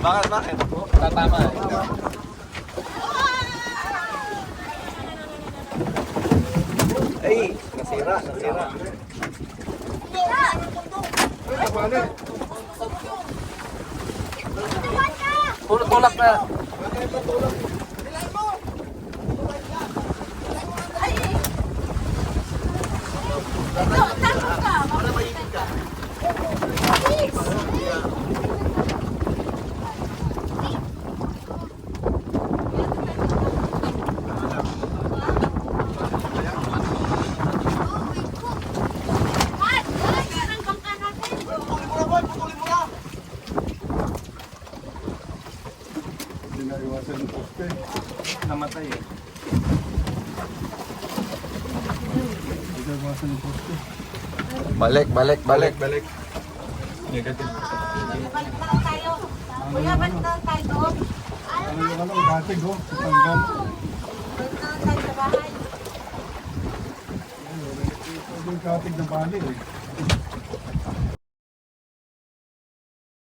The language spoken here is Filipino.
Bakit? Tatama eh. Ay, nasira. Puro tulak na. Hindi na iwasan yung poste. Namatay eh. Hindi na iwasan yung poste. Balik. Negative. Balik na lang tayo. Kuya, balik na lang tayo doon. Ano yung batig oh, sa tanggal. Balik na lang tayo sa bahay. Ito yung katig na bali eh.